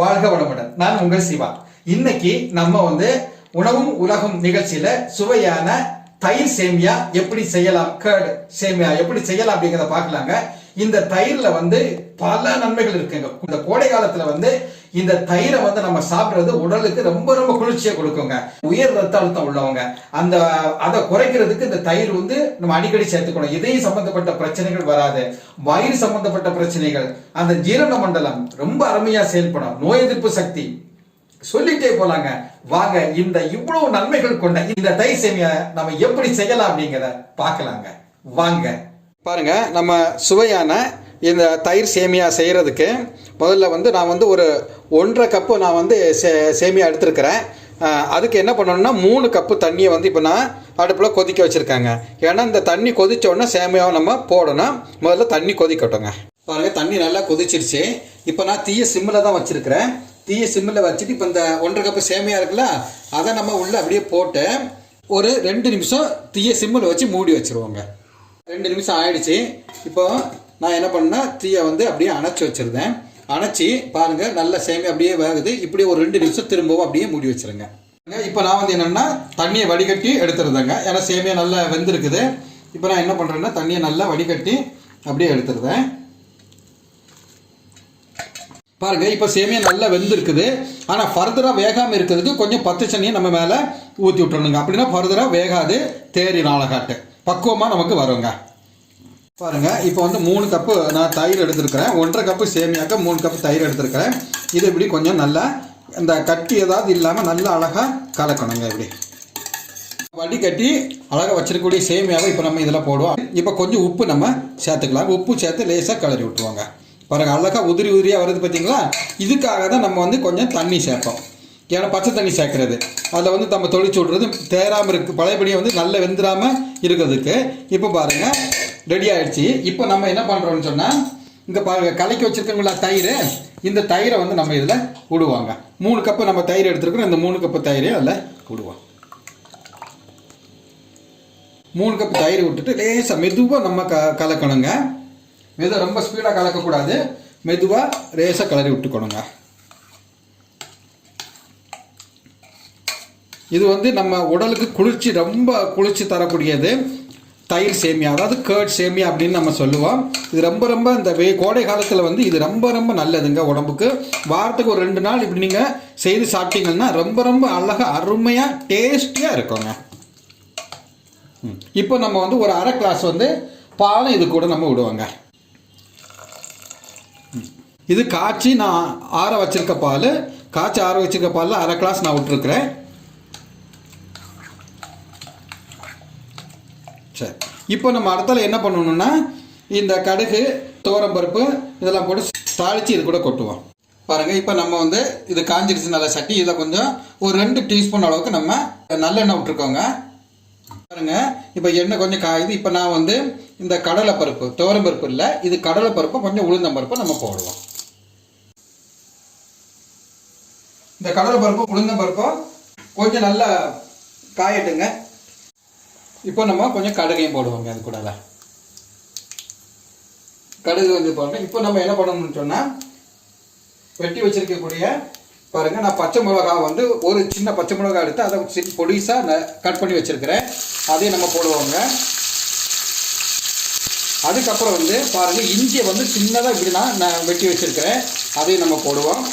வாழ்க வளமுடன். நான் உங்கள் சிவா. இன்னைக்கு நம்ம உணவும் உலகம் நிகழ்ச்சியில சுவையான தயிர் சேமியா எப்படி செய்யலாம், கர்ட் சேமியா எப்படி செய்யலாம் அப்படிங்கிறத பார்க்கலாங்க. இந்த தயிர்ல பல நன்மைகள் இருக்குங்க. இந்த கோடை காலத்துல இந்த தயிரை நம்ம சாப்பிடுறது உடலுக்கு ரொம்ப ரொம்ப குளிர்ச்சியை கொடுக்குங்க. உயர் ரத்த அழுத்தம் உள்ளவங்க அதை குறைக்கிறதுக்கு இந்த தயிர் நம்ம அடிக்கடி சேர்த்துக்கணும். இதயம் சம்பந்தப்பட்ட பிரச்சனைகள் வராது, வயிறு சம்பந்தப்பட்ட பிரச்சனைகள், அந்த ஜீரண மண்டலம் ரொம்ப அருமையா செயல்படும், நோய் எதிர்ப்பு சக்தி சொல்லிட்டே போலாங்க. வாங்க இந்த இவ்வளவு நன்மைகள் கொண்ட இந்த தயிர் சேமியா நம்ம எப்படி செய்யலாம் அப்படிங்கிறத பார்க்கலாங்க. வாங்க பாருங்க. நம்ம சுவையான இந்த தயிர் சேமியா செய்யறதுக்கு முதல்ல நான் ஒரு 1.5 கப்பு நான் சேமியா எடுத்துருக்கிறேன். அதுக்கு என்ன பண்ணணும்னா 3 கப்பு தண்ணியை இப்போ நான் அடுப்பில் கொதிக்க வச்சுருக்கேங்க. ஏன்னா இந்த தண்ணி கொதிச்ச உடனே சேமியாவை நம்ம போடணும். முதல்ல தண்ணி கொதிக்கட்டுங்க. பாருங்க, தண்ணி நல்லா கொதிச்சிருச்சு. இப்போ நான் தீய சிம்மில் தான் வச்சுருக்கிறேன். தீய சிம்மில் வச்சுட்டு இப்போ இந்த 1.5 கப்பு சேமியா இருக்குல்ல, அதை நம்ம உள்ளே அப்படியே போட்டு ஒரு 2 நிமிஷம் தீய சிம்மில் வச்சு மூடி வச்சுருவோங்க. 2 நிமிஷம் ஆயிடுச்சு. இப்போ நான் என்ன பண்ணேன்னா தீயை அப்படியே அணைச்சி வச்சுருந்தேன். அணைச்சி பாருங்க, நல்ல சேமியா அப்படியே வேகுது. இப்படி ஒரு 2 நிமிஷம் திரும்பவும் அப்படியே மூடி வச்சுருங்க. இப்போ நான் என்னென்னா தண்ணியை வடிகட்டி எடுத்துருந்தேங்க. ஏன்னா சேமியா நல்லா வெந்திருக்குது. இப்போ நான் என்ன பண்ணுறேன்னா தண்ணியை நல்லா வடிகட்டி அப்படியே எடுத்துருந்தேன். பாருங்க, இப்போ சேமியா நல்லா வெந்திருக்குது. ஆனால் ஃபர்தராக வேகாமல் இருக்கிறதுக்கு கொஞ்சம் பத்து தண்ணியை நம்ம மேலே ஊற்றி விட்டுறணுங்க. அப்படின்னா ஃபர்தராக வேகாது, தேறி நாளகாட்டு பக்குவமாக நமக்கு வருங்க. பாருங்க, இப்போ 3 கப்பு நான் தயிர் எடுத்துருக்கிறேன். 1.5 கப்பு சேமியாக்க 3 கப்பு தயிர் எடுத்துருக்கிறேன். இது இப்படி கொஞ்சம் நல்லா இந்த கட்டி ஏதாவது இல்லாமல் நல்லா அழகாக கலக்கணுங்க. இப்படி வடிகட்டி அழகாக வச்சிருக்கக்கூடிய சேமியாவை இப்போ நம்ம இதில் போடுவோம். இப்போ கொஞ்சம் உப்பு நம்ம சேர்த்துக்கலாம். உப்பு சேர்த்து லேசாக கிளறி விட்டுருவாங்க. பாருங்கள், அழகாக உதிரி உதிரியாக வருது பார்த்தீங்களா? இதுக்காக தான் நம்ம கொஞ்சம் தண்ணி சேர்ப்போம். ஏன்னா பச்சை தண்ணி சேர்க்கறது அதில் நம்ம தொளிச்சு விட்றது தேராமல் இருக்குது, பழையபடியாக நல்லா வெந்துடாமல் இருக்கிறதுக்கு. இப்போ பாருங்கள், ரெடி ஆகிடுச்சு. இப்போ நம்ம என்ன பண்ணுறோம்னு சொன்னால், இங்கே பாருங்கள், கலக்கி வச்சுருக்கோங்களா தயிர், இந்த தயிரை நம்ம இதில் விடுவாங்க. 3 கப்பு நம்ம தயிர் எடுத்துருக்கோம். இந்த 3 கப்பு தயிரை அதில் விடுவோம். 3 கப்பு தயிர் விட்டுட்டு லேசாக மெதுவாக நம்ம கலக்கணுங்க. மெதுவாக ரொம்ப ஸ்பீடாக கலக்கக்கூடாது, மெதுவாக லேசாக கிளறி விட்டுக்கணுங்க. இது நம்ம உடலுக்கு குளிர்ச்சி, ரொம்ப குளிர்ச்சி தரக்கூடியது தயிர் சேமியா, அதாவது கர்ட் சேமியா அப்படின்னு நம்ம சொல்லுவோம். இது ரொம்ப ரொம்ப இந்த கோடை காலத்தில் இது ரொம்ப ரொம்ப நல்லதுங்க உடம்புக்கு. வாரத்துக்கு ஒரு 2 நாள் இப்படி நீங்கள் செய்து சாப்பிட்டீங்கன்னா ரொம்ப ரொம்ப அழகாக அருமையாக டேஸ்டியாக இருக்குங்க. இப்போ நம்ம ஒரு அரை கிளாஸ் பாலும் இது கூட நம்ம விடுவாங்க. இது காய்ச்சி நான் ஆற வச்சிருக்க பால், காய்ச்சி ஆற வச்சிருக்க பாலில் அரை கிளாஸ் நான் விட்டுருக்குறேன். சரி, இப்போ நம்ம அடுத்தால என்ன பண்ணணும்னா இந்த கடுகு, துவரம்பருப்பு இதெல்லாம் போட்டு தாளித்து இது கூட கொட்டுவோம். பாருங்கள், இப்போ நம்ம இது காஞ்சிடுச்சு நல்ல சட்டி. இதில் கொஞ்சம் ஒரு 2 டீஸ்பூன் அளவுக்கு நம்ம நல்லெண்ணெய் விட்டுருக்கோங்க. பாருங்க, இப்போ எண்ணெய் கொஞ்சம் காயுது. இப்போ நான் இந்த கடலைப்பருப்பு, துவரம்பருப்பு இல்லை, இது கடலைப்பருப்பு, கொஞ்சம் உளுந்தம்பருப்பு நம்ம போடுவோம். இந்த கடலைப்பருப்பு உளுந்தம்பருப்பும் கொஞ்சம் நல்லா காயட்டுங்க. இப்போ நம்ம கொஞ்சம் கடுகையும் போடுவோங்க. அது கூட கடுகு போடுறோம். இப்போ நம்ம என்ன பண்ணணும்னு சொன்னால், வெட்டி வச்சிருக்கக்கூடிய பாருங்கள், நான் பச்சை மிளகா ஒரு சின்ன பச்சை மிளகா எடுத்து அதை பொடிசாக கட் பண்ணி வச்சுருக்கிறேன். அதையும் நம்ம போடுவோங்க. அதுக்கப்புறம் பாருங்கள், இஞ்சியை சின்னதாக இப்படி நான் வெட்டி வச்சுருக்கிறேன். அதையும் நம்ம போடுவோம்.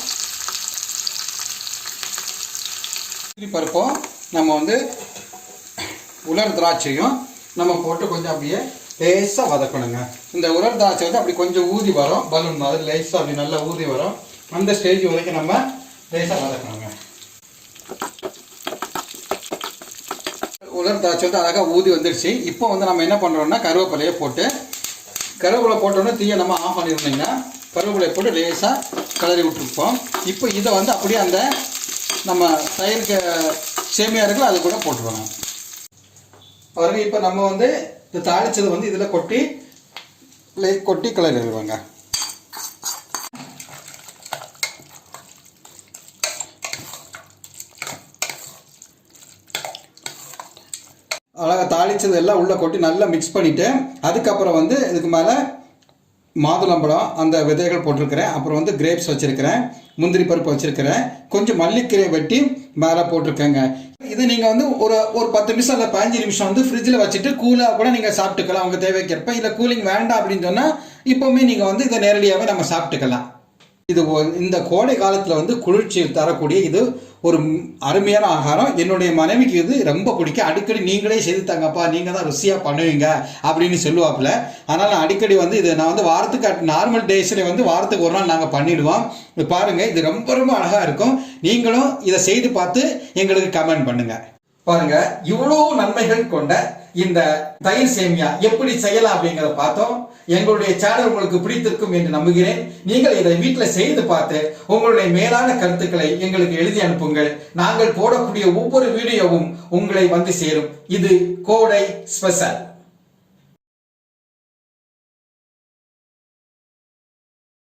பருப்போம் நம்ம உலர் திராட்சையும் நம்ம போட்டு கொஞ்சம் அப்படியே லேசாக வதக்கணுங்க. இந்த உலர் திராட்சை அப்படி கொஞ்சம் ஊதி வரும், பலூன் மாதிரி லேசாக அப்படி நல்லா ஊதி வரும். அந்த ஸ்டேஜ் வரைக்கும் நம்ம லேசாக வதக்கணுங்க. உலர் திராட்சை அழகாக ஊதி வந்துடுச்சு. இப்போ நம்ம என்ன பண்ணுறோம்னா கருவேப்பிலையை போட்டு, கருவேப்பிலை போட்டோன்னே தீயை நம்ம ஆஃப் பண்ணியிருந்தீங்கன்னா கருவேப்பிலையை போட்டு லேசாக கிளறி விட்டுருப்போம். இப்போ இதை அப்படியே அந்த நம்ம தயிருக்கு சேமியா இருக்குல்ல, அது கூட போட்டுருவோம். பாருங்க, இப்போ நம்ம இந்த தாளிச்சது இதில் கொட்டி கிளறிடுவாங்க. அழகாக தாளிச்சது எல்லாம் உள்ளே கொட்டி நல்லா மிக்ஸ் பண்ணிவிட்டு, அதுக்கப்புறம் இதுக்கு மேலே மாதுளம்பழம் அந்த விதைகள் போட்டிருக்கிறேன். அப்புறம் வந்து கிரேப்ஸ் வச்சிருக்கிறேன், முந்திரி பருப்பு வச்சிருக்கிறேன், கொஞ்சம் மல்லிக்கீரை வெட்டி மேலே போட்டிருக்கேங்க. இது நீங்கள் வந்து ஒரு 10 நிமிஷம் இல்லை 15 நிமிஷம் வந்து ஃப்ரிட்ஜில் வச்சுட்டு கூலாக கூட நீங்கள் சாப்பிட்டுக்கலாம் உங்கள் தேவைக்கேற்ப. இல்லை கூலிங் வேண்டாம் அப்படின்னு சொன்னால் இப்போவுமே நீங்கள் வந்து இதை நேரடியாகவே நம்ம சாப்பிட்டுக்கலாம். இது இந்த கோடை காலத்தில் வந்து குளிர்ச்சி தரக்கூடிய இது ஒரு அருமையான ஆகாரம். என்னுடைய மனைவிக்கு இது ரொம்ப பிடிக்கும். அடிக்கடி நீங்களே செய்து தாங்கப்பா, நீங்கள் தான் ருசியாக பண்ணுவீங்க அப்படின்னு சொல்லுவாப்புல. அதனால் நான் அடிக்கடி வந்து இது நான் வந்து வாரத்துக்கு நார்மல் டேஸில் வந்து வாரத்துக்கு ஒரு நாள் நாங்கள் பண்ணிடுவோம். இது பாருங்கள், இது ரொம்ப ரொம்ப அழகாக இருக்கும். நீங்களும் இதை செய்து பார்த்து எங்களுக்கு கமெண்ட் பண்ணுங்க. பாருங்க, இவ்வளோ நன்மைகள் கொண்ட இந்த தயிர் சேமியா எப்படி செய்யலாம் அப்படிங்கிறத பார்த்தோம். எங்களுடைய சேனல் உங்களுக்கு பிடித்திருக்கும் என்று நம்புகிறேன். நீங்கள் இதை வீட்டில் செய்து பார்த்து உங்களுடைய மேலான கருத்துக்களை எங்களுக்கு எழுதி அனுப்புங்கள். நாங்கள் போடக்கூடிய ஒவ்வொரு வீடியோவும் உங்களை வந்து சேரும். இது கோடை ஸ்பெஷல்.